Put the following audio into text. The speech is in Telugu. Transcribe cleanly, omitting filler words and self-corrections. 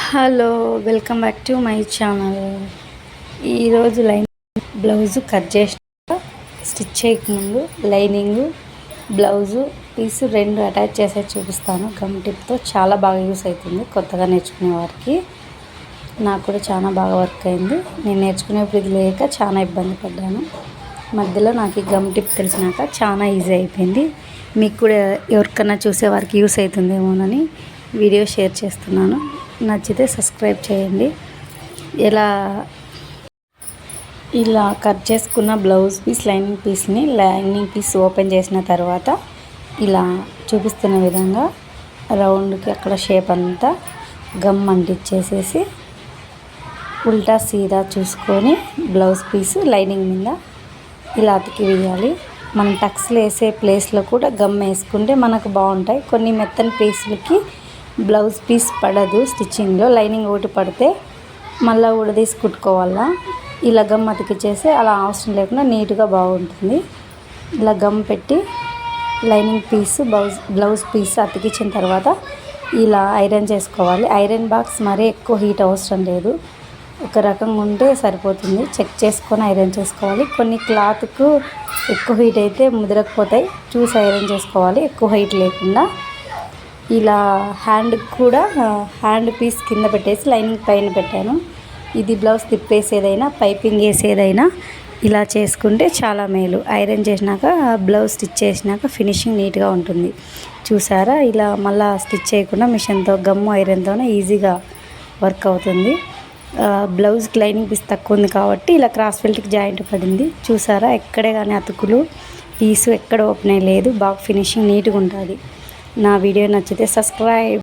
Hello, welcome back to my channel. ఈరోజు బ్లౌజు కట్ చేసిన స్టిచ్ చేయకముందు లైనింగు బ్లౌజు పీసు రెండు అటాచ్ చేసే చూపిస్తాను. గమ్ టిప్తో చాలా బాగా యూస్ అవుతుంది కొత్తగా నేర్చుకునే వారికి. నాకు కూడా చాలా బాగా వర్క్ అయింది. నేను నేర్చుకునేప్పుడు ఇది లేక చాలా ఇబ్బంది పడ్డాను. మధ్యలో నాకు ఈ గమ్ టిప్ తెలిసినాక చాలా ఈజీ అయిపోయింది. మీకు కూడా ఎవరికన్నా చూసే వారికి యూస్ అవుతుందేమోనని వీడియో షేర్ చేస్తున్నాను. నచ్చితే సబ్స్క్రైబ్ చేయండి. ఇలా కట్ చేసుకున్న blouse piece lining piece open చేసిన తర్వాత ఇలా చూపిస్తున్న విధంగా రౌండ్కి అక్కడ షేప్ అంతా గమ్ అంటించేసేసి ఉల్టా సీదా చూసుకొని బ్లౌజ్ పీసు లైనింగ్ మీద ఇలా అతికి వేయాలి. మనం టక్స్లు వేసే ప్లేస్లో కూడా గమ్ వేసుకుంటే మనకు బాగుంటాయి. కొన్ని మెత్తని పీసులకి బ్లౌజ్ పీస్ పడదు స్టిచ్చింగ్లో, లైనింగ్ ఒకటి పడితే మళ్ళీ ఉడదీసి కుట్టుకోవాలా. ఇలా గమ్ అతికిచ్చేసి అలా అవసరం లేకుండా నీట్గా బాగుంటుంది. ఇలా గమ్ పెట్టి లైనింగ్ పీసు బ్లౌజ్ పీస్ అతికించిన తర్వాత ఇలా ఐరన్ చేసుకోవాలి. ఐరన్ బాక్స్ మరీ ఎక్కువ హీట్ అవసరం లేదు, ఒక రకంగా ఉంటే సరిపోతుంది. చెక్ చేసుకొని ఐరన్ చేసుకోవాలి. కొన్ని క్లాత్కు ఎక్కువ హీట్ అయితే ముదరకపోతాయి, చూసి ఐరన్ చేసుకోవాలి ఎక్కువ హీట్ లేకుండా. ఇలా హ్యాండ్ కూడా హ్యాండ్ పీస్ కింద పెట్టేసి లైనింగ్ పైన పెట్టాను. ఇది బ్లౌజ్ తిప్పేసేదైనా పైపింగ్ వేసేదైనా ఇలా చేసుకుంటే చాలా మేలు. ఐరన్ చేసినాక బ్లౌజ్ స్టిచ్ చేసినాక ఫినిషింగ్ నీట్గా ఉంటుంది. చూసారా, ఇలా మళ్ళీ స్టిచ్ చేయకుండా మిషన్తో గమ్ము ఐరన్తోనే ఈజీగా వర్క్ అవుతుంది. బ్లౌజ్కి లైనింగ్ పీస్ తక్కువ ఉంది కాబట్టి ఇలా క్రాస్ ఫిల్ట్కి జాయింట్ పడింది. చూసారా, ఎక్కడే కానీ అతుకులు పీసు ఎక్కడ ఓపెన్ లేదు. బాగా ఫినిషింగ్ నీట్గా ఉంటుంది. నా వీడియో నచ్చితే సబ్స్క్రైబ్.